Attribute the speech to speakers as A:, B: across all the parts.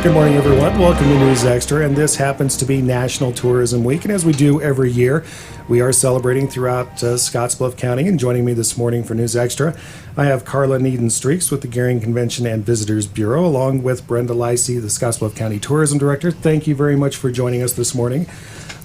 A: Good morning, everyone. Welcome to News Extra, and this happens to be National Tourism Week. And as we do every year, we are celebrating throughout Scottsbluff County. And joining me this morning for News Extra, I have Karla Niedan-Streeks with the Gering Convention and Visitors Bureau, along with Brenda, Leisy, the Scottsbluff County Tourism Director. Thank you very much for joining us this morning.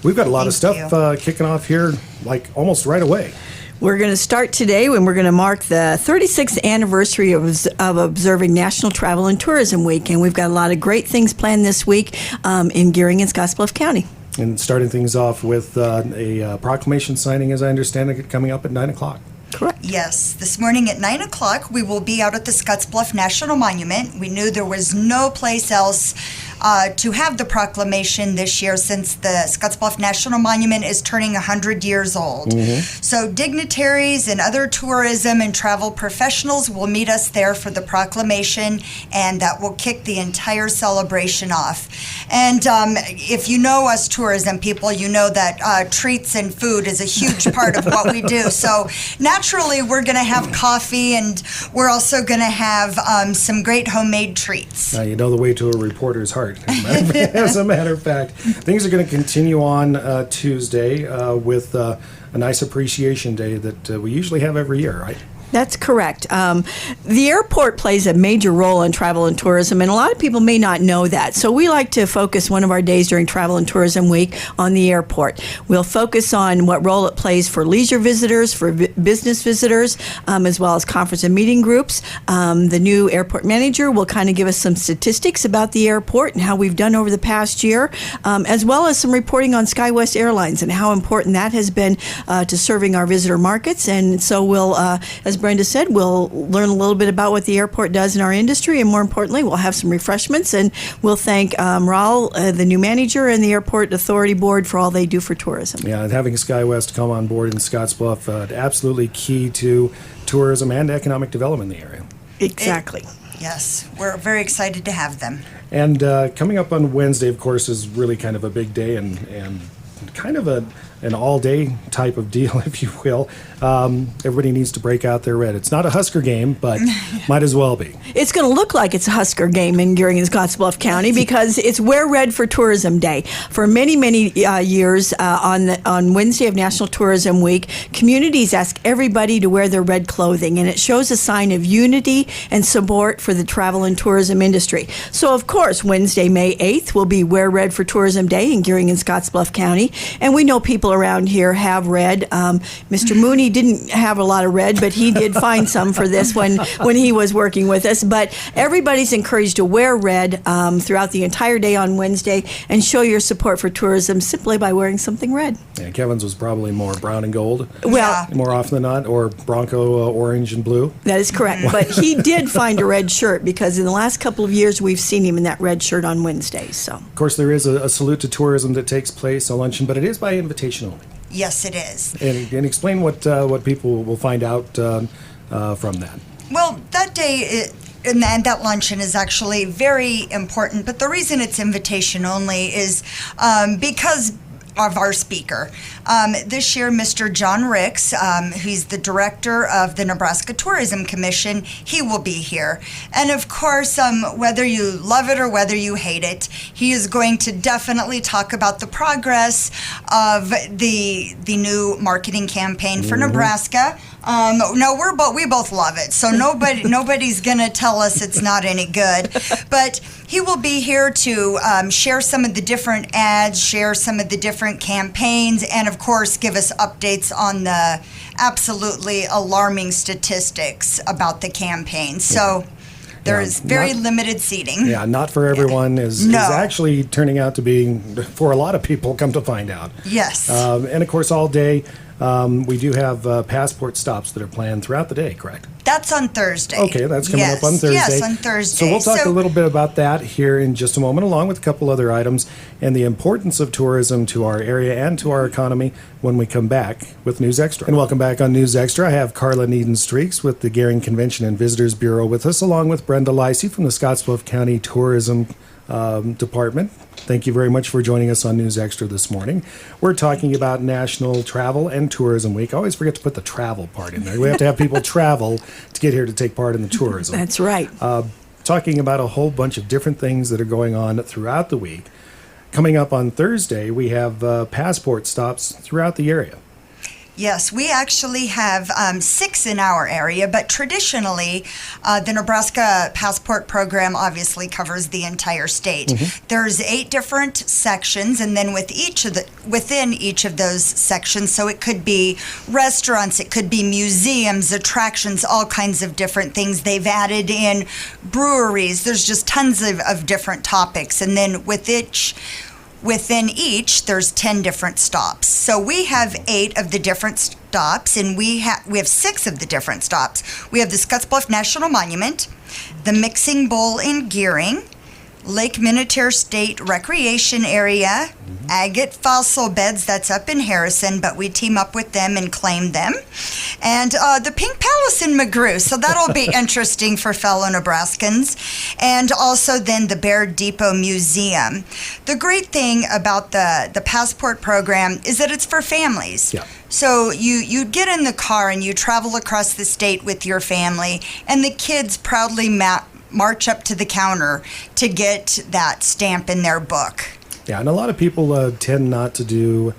A: We've got a lot of stuff kicking off here, like almost right away.
B: We're going to start today when we're going to mark the 36th anniversary of observing National Travel and Tourism Week. And we've got a lot of great things planned this week in Gering and Scottsbluff County. And
A: starting things off with a proclamation signing, as I understand it, coming up at 9 o'clock.
B: Correct.
C: Yes, this morning at 9 o'clock, we will be out at the Scottsbluff National Monument. We knew there was no place else to have the proclamation this year since the Scottsbluff National Monument is turning 100 years old. Mm-hmm. So dignitaries and other tourism and travel professionals will meet us there for the proclamation, and that will kick the entire celebration off. And if you know us tourism people, you know that treats and food is a huge part of what we do. So naturally, we're going to have coffee, and we're also going to have some great homemade treats.
A: Now, you know the way to a reporter's heart. As a matter of fact, things are going to continue on Tuesday with a nice appreciation day that we usually have every year, right?
B: That's correct. The airport plays a major role in travel and tourism, and a lot of people may not know that. So we like to focus one of our days during Travel and Tourism Week on the airport. We'll focus on what role it plays for leisure visitors, for business visitors, as well as conference and meeting groups. The new airport manager will kind of give us some statistics about the airport and how we've done over the past year, as well as some reporting on SkyWest Airlines and how important that has been to serving our visitor markets. And so we'll, as Brenda said, we'll learn a little bit about what the airport does in our industry, and more importantly, we'll have some refreshments, and we'll thank Raul, the new manager, and the Airport Authority Board for all they do for tourism.
A: Yeah, and having SkyWest come on board in Scottsbluff, absolutely key to tourism and economic development in the area.
B: Exactly.
C: Yes, we're very excited to have them.
A: And coming up on Wednesday, of course, is really kind of a big day and kind of an all-day type of deal, if you will. Everybody needs to break out their red. It's not a Husker game, but might as well be.
B: It's going to look like it's a Husker game in Gering and Scottsbluff County because it's Wear Red for Tourism Day. For many, many years on Wednesday of National Tourism Week, communities ask everybody to wear their red clothing, and it shows a sign of unity and support for the travel and tourism industry. So, of course, Wednesday, May 8th, will be Wear Red for Tourism Day in Gering and Scottsbluff County, and we know people around here have red. Mr. Mooney didn't have a lot of red, but he did find some for this when he was working with us. But everybody's encouraged to wear red throughout the entire day on Wednesday and show your support for tourism simply by wearing something red.
A: Yeah, Kevin's was probably more brown and gold.
B: Well,
A: more often than not, or Bronco orange and blue.
B: That is correct. But he did find a red shirt because in the last couple of years we've seen him in that red shirt on Wednesdays. So, of
A: course, there is a salute to tourism that takes place, a luncheon, but it is by invitation only.
C: Yes, it is.
A: And explain what people will find out from that.
C: Well, that day and that luncheon is actually very important, but the reason it's invitation only is because of our speaker. This year, Mr. John Ricks, he's the director of the Nebraska Tourism Commission, he will be here. And of course, whether you love it or whether you hate it, he is going to definitely talk about the progress of the new marketing campaign for Nebraska. We both love it, so nobody's gonna tell us it's not any good. But he will be here to share some of the different ads, share some of the different campaigns, and of course give us updates on the absolutely alarming statistics about the campaign. So there is very limited seating.
A: Yeah, not for everyone is actually turning out to be, for a lot of people, come to find out.
C: Yes.
A: And of course, all day, we do have passport stops that are planned throughout the day, correct?
C: That's on Thursday.
A: Okay, that's coming up on Thursday.
C: Yes, on Thursday.
A: So we'll talk a little bit about that here in just a moment, along with a couple other items, and the importance of tourism to our area and to our economy when we come back with News Extra. And welcome back on News Extra. I have Karla Niedan-Streeks with the Gering Convention and Visitors Bureau with us, along with Brenda, Leisy from the Scottsbluff County Tourism Department. Thank you very much for joining us on News Extra this morning. We're talking about National Travel and Tourism Week. I always forget to put the travel part in there. We have to have people travel to get here to take part in the tourism.
B: That's right.
A: talking about a whole bunch of different things that are going on throughout the week. Coming up on Thursday, we have passport stops throughout the area.
C: Yes, we actually have 6 in our area, but traditionally, the Nebraska Passport Program obviously covers the entire state.
A: Mm-hmm.
C: There's 8 different sections, and then within each of those sections, so it could be restaurants, it could be museums, attractions, all kinds of different things. They've added in breweries. There's just tons of different topics, and then within each, there's 10 different stops. So we have 8 of the different stops, and we have 6 of the different stops. We have the Scottsbluff National Monument, the Mixing Bowl in Gering, Lake Minotaur State Recreation Area, Agate Fossil Beds, that's up in Harrison, but we team up with them and claim them, and the Pink Palace in McGrew, so that'll be interesting for fellow Nebraskans, and also then the Bear Depot Museum. The great thing about the Passport program is that it's for families.
A: Yeah.
C: So you get in the car and you travel across the state with your family, and the kids proudly march up to the counter to get that stamp in their book.
A: Yeah, and a lot of people tend not to do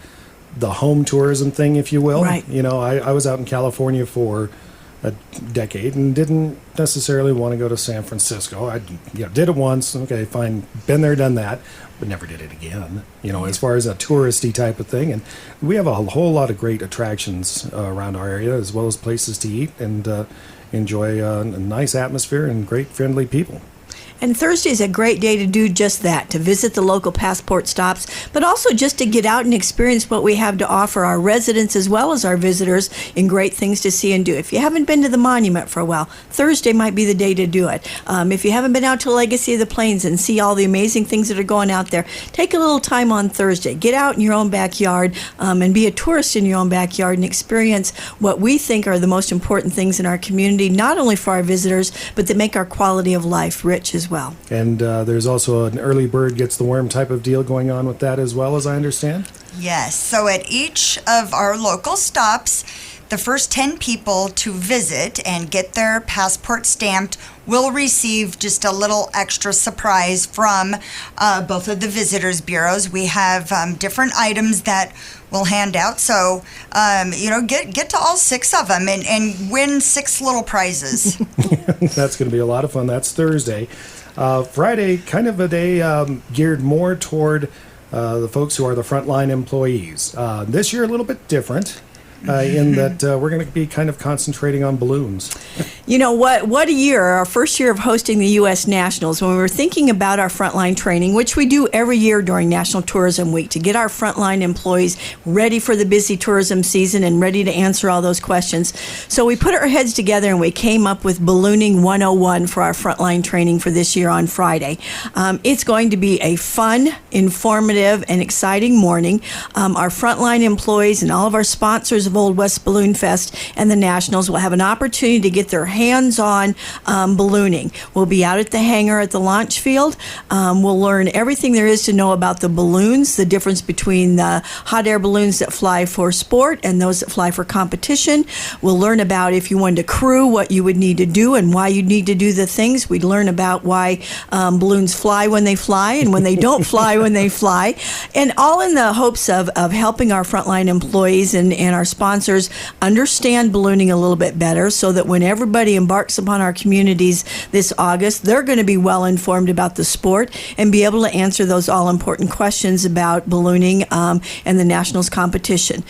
A: the home tourism thing, if you will.
B: Right.
A: You know, I was out in California for a decade and didn't necessarily want to go to San Francisco. I did it once. Okay, fine. Been there, done that, but never did it again. You know, as far as a touristy type of thing. And we have a whole lot of great attractions around our area, as well as places to eat and enjoy a nice atmosphere and great friendly people.
B: And Thursday is a great day to do just that, to visit the local passport stops, but also just to get out and experience what we have to offer our residents as well as our visitors in great things to see and do. If you haven't been to the monument for a while, Thursday might be the day to do it. If you haven't been out to Legacy of the Plains and see all the amazing things that are going out there, take a little time on Thursday. Get out in your own backyard and be a tourist in your own backyard and experience what we think are the most important things in our community, not only for our visitors, but that make our quality of life rich as well.
A: And there's also an early bird gets the worm type of deal going on with that as well, as I understand.
C: Yes, so at each of our local stops, the first 10 people to visit and get their passport stamped will receive just a little extra surprise from both of the visitors bureaus. We have different items that we'll hand out, so get to all 6 of them and win 6 little prizes.
A: That's going to be a lot of fun. That's Thursday. Friday, kind of a day geared more toward the folks who are the frontline employees. This year, a little bit different. In that we're going to be kind of concentrating on balloons.
B: You know what a year, our first year of hosting the U.S. Nationals, when we were thinking about our frontline training, which we do every year during National Tourism Week to get our frontline employees ready for the busy tourism season and ready to answer all those questions. So we put our heads together and we came up with Ballooning 101 for our frontline training for this year on Friday. It's going to be a fun, informative, and exciting morning. Our frontline employees and all of our sponsors of Old West Balloon Fest and the Nationals will have an opportunity to get their hands-on ballooning. We'll be out at the hangar at the launch field. We'll learn everything there is to know about the balloons, the difference between the hot air balloons that fly for sport and those that fly for competition. We'll learn about, if you wanted to crew, what you would need to do and why you'd need to do the things. We'd learn about why balloons fly when they fly and when they don't fly when they fly. And all in the hopes of helping our frontline employees and our sponsors understand ballooning a little bit better, so that when everybody embarks upon our communities this August, they're going to be well informed about the sport and be able to answer those all important questions about ballooning and the Nationals competition.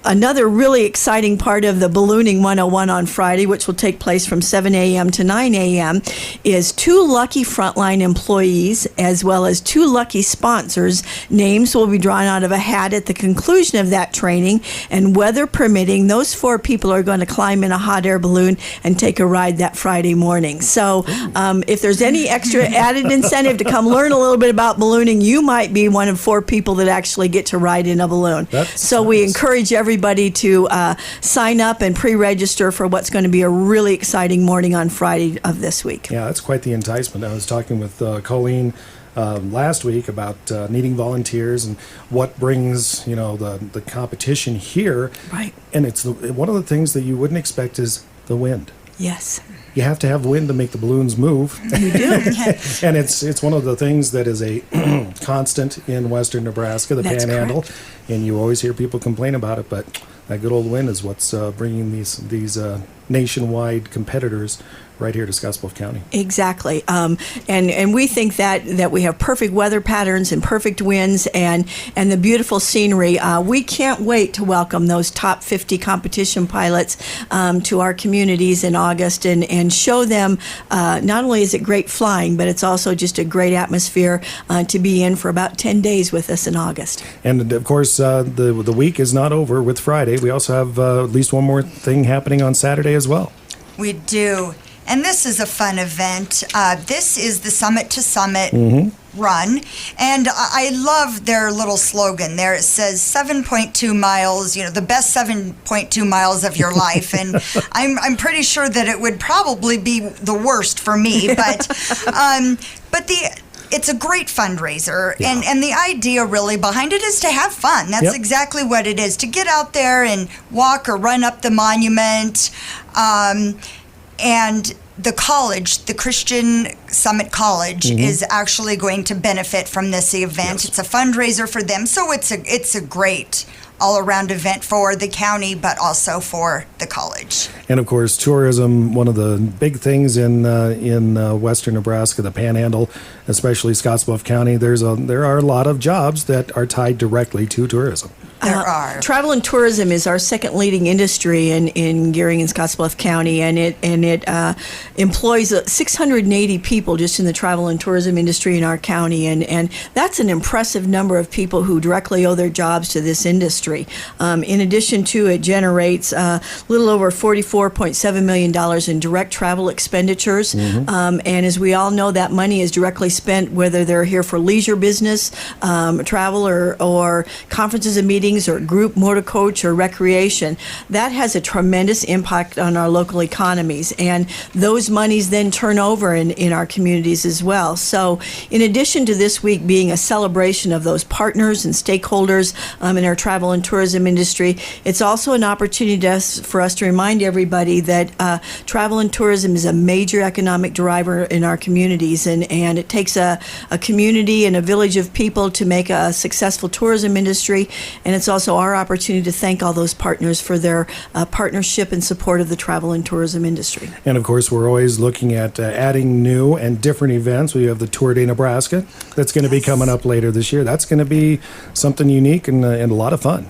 B: Another really exciting part of the Ballooning 101 on Friday, which will take place from 7 a.m. to 9 a.m., is 2 lucky frontline employees as well as 2 lucky sponsors. Names will be drawn out of a hat at the conclusion of that training, and weather permitting, those 4 people are going to climb in a hot air balloon and take a ride that Friday morning. So if there's any extra added incentive to come learn a little bit about ballooning, you might be one of 4 people that actually get to ride in a balloon. So we encourage everybody to sign up and pre-register for what's going to be a really exciting morning on Friday of this week.
A: Yeah, that's quite the enticement. I was talking with Colleen last week about needing volunteers and what brings the competition here.
B: Right.
A: And it's one of the things that you wouldn't expect is the wind.
B: Yes.
A: you have to have wind to make the balloons move.
B: You do.
A: And it's one of the things that is a constant in western Nebraska, the
B: That's
A: Panhandle,
B: correct.
A: and you always hear people complain about it, but that good old wind is what's bringing these nationwide competitors right here to Scottsbluff County.
B: Exactly. And we think that we have perfect weather patterns and perfect winds and the beautiful scenery. We can't wait to welcome those top 50 competition pilots to our communities in August and show them not only is it great flying, but it's also just a great atmosphere to be in for about 10 days with us in August.
A: And of course, the week is not over with Friday. We also have at least one more thing happening on Saturday as well.
C: We do. And this is a fun event. This is the Summit to Summit run. And I love their little slogan there. It says 7.2 miles, the best 7.2 miles of your life. And I'm pretty sure that it would probably be the worst for me. But it's a great fundraiser,
A: Yeah.
C: and the idea really behind it is to have fun. That's
A: Yep.
C: exactly what it is, to get out there and walk or run up the monument. And the college, the Christian Summit College, is actually going to benefit from this event.
A: Yes.
C: It's a fundraiser for them, so it's a great all-around event for the county, but also for the college.
A: And of course, tourism, one of the big things in western Nebraska, the Panhandle, especially Scottsbluff County. There are a lot of jobs that are tied directly to tourism.
C: There are.
B: Travel and tourism is our second leading industry in Gering and Scottsbluff County, and it employs 680 people just in the travel and tourism industry in our county, and that's an impressive number of people who directly owe their jobs to this industry. In addition to it generates a little over $44.7 million in direct travel expenditures, and as we all know, that money is directly spent whether they're here for leisure business, travel, or conferences and meetings, or group motor coach or recreation. That has a tremendous impact on our local economies, and those monies then turn over in our communities as well. So in addition to this week being a celebration of those partners and stakeholders in our travel and tourism industry, it's also an opportunity for us to remind everybody that travel and tourism is a major economic driver in our communities, and it takes a community and a village of people to make a successful tourism industry, and it's also our opportunity to thank all those partners for their partnership and support of the travel and tourism industry.
A: And of course, we're always looking at adding new and different events. We have the Tour de Nebraska that's going to be coming up later this year. That's going to be something unique and a lot of fun.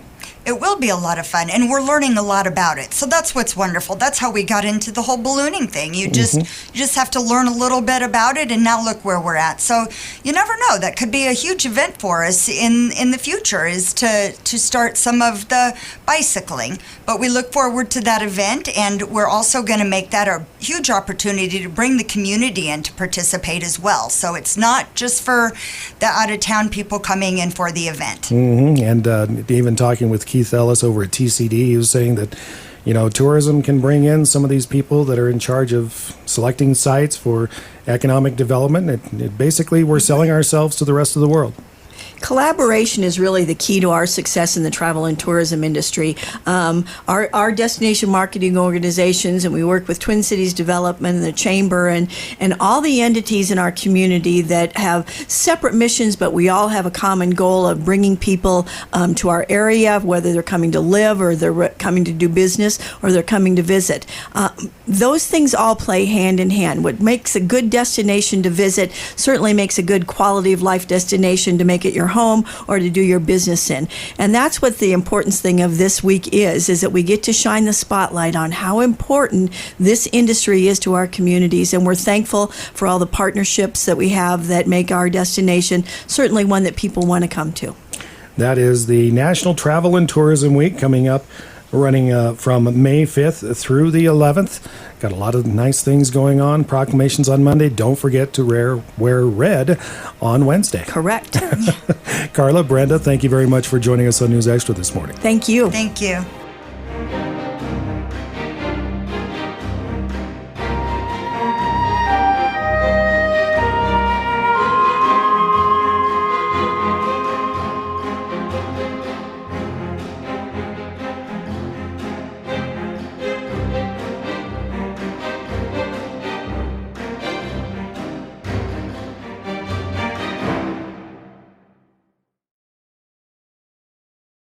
C: It will be a lot of fun, and we're learning a lot about it. So that's what's wonderful. That's how we got into the whole ballooning thing. You just have to learn a little bit about it, and now look where we're at. So you never know. That could be a huge event for us in the future, is to start some of the bicycling. But we look forward to that event, and we're also going to make that a huge opportunity to bring the community in to participate as well. So it's not just for the out-of-town people coming in for the event.
A: And even talking with Keith Ellis over at TCD, he was saying that, tourism can bring in some of these people that are in charge of selecting sites for economic development. It basically, we're selling ourselves to the rest of the world.
B: Collaboration is really the key to our success in the travel and tourism industry. Our destination marketing organizations, and we work with Twin Cities Development and the Chamber and all the entities in our community that have separate missions, but we all have a common goal of bringing people to our area, whether they're coming to live or they're coming to do business or they're coming to visit. Those things all play hand in hand. What makes a good destination to visit certainly makes a good quality of life destination to make it your home or to do your business in. And that's what the importance thing of this week is that we get to shine the spotlight on how important this industry is to our communities. And we're thankful for all the partnerships that we have that make our destination certainly one that people want to come to.
A: That is the National Travel and Tourism Week coming up, running from May 5th through the 11th. Got a lot of nice things going on. Proclamations on Monday. Don't forget to wear red on Wednesday.
B: Correct.
A: Karla, Brenda, thank you very much for joining us on News Extra this morning.
B: Thank you.
C: Thank you.